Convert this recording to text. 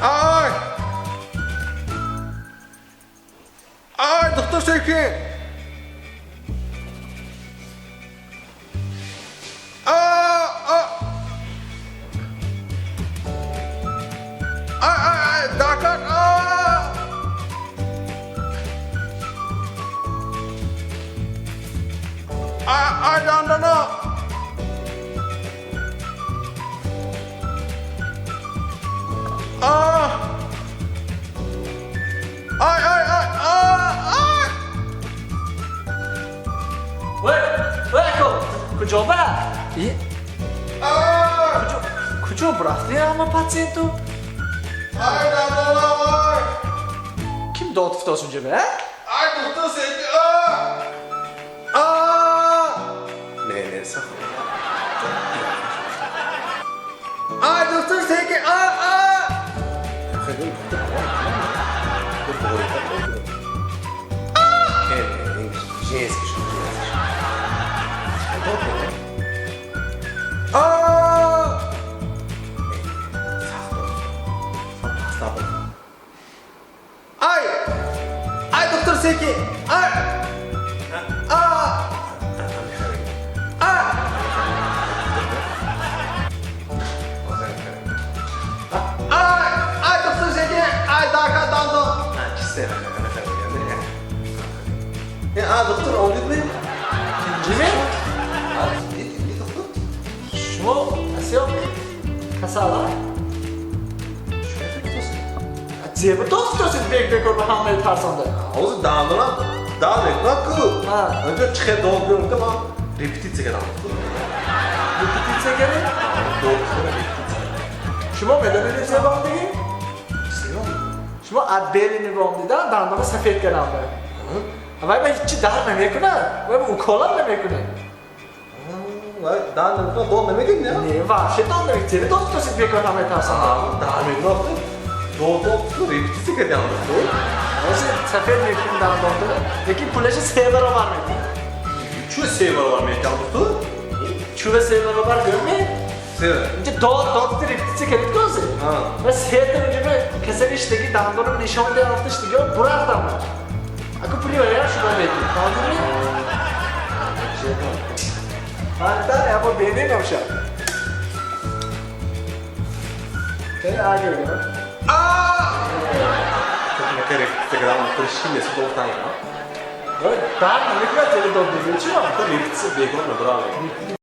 Ay! Ay, doktor Seyfi! Doktor! Ay, dandana! Kujova? Kujo bıraktı ya ama pasyenti. Ay, dandana! Kim doğdu fıtasın cebe? Ay, doktor Seyfi! Ne sakın. Ay, doktor Seyfi! Bakın doktor женский что Ay, doktor Seyfi! Ay, doktor Seyfi! Ay, daka dando! Doktor oldu mu? Jimmy? Ne doktor? Şu nasıl? Kasala? Cebi dost diyorsun bek orada hamle tarzında. Ağzı dağıldıran daha ne kı? Ha. Önce çıkar doğruyorum ama repetitsiya kadar. Repetitsiya gerek. Şuma bedeni ne bağlı değil? Şuma adbelini bağlı da dandana sefet gelandı. Ama ben hiç daha ne mekuna? Ben ukolan ne mekuna? Daha ne doğru demek ne ya? Ne var? Şey doğru demek. Cebi dost diyorsun bek orada hamle tarzında. Daha ne yaptı? Doğru repetitsiya kadar. Nasıl sefet mekun dandana? Peki plajı sevara var mı? Şu sever var mı ya doktor? Çuva sevara var görmeyin. Sever. İşte doğru repetitsiya gerek gözü. Ve sevdim önce keser işteki dandonun nişanlı yaptı işte gör burar da mı? Aku priyo ya şuna bekliyorum. Anladın mı? Hatta ya bu benim yapacak. Okey, आगे बढ़ो. Ne kadar repetitsiya kadar anlatırışım nesi doğrudan ya. Daha ne kadar deli doldu geçiyor. Repetitsiya bekliyorum bravo.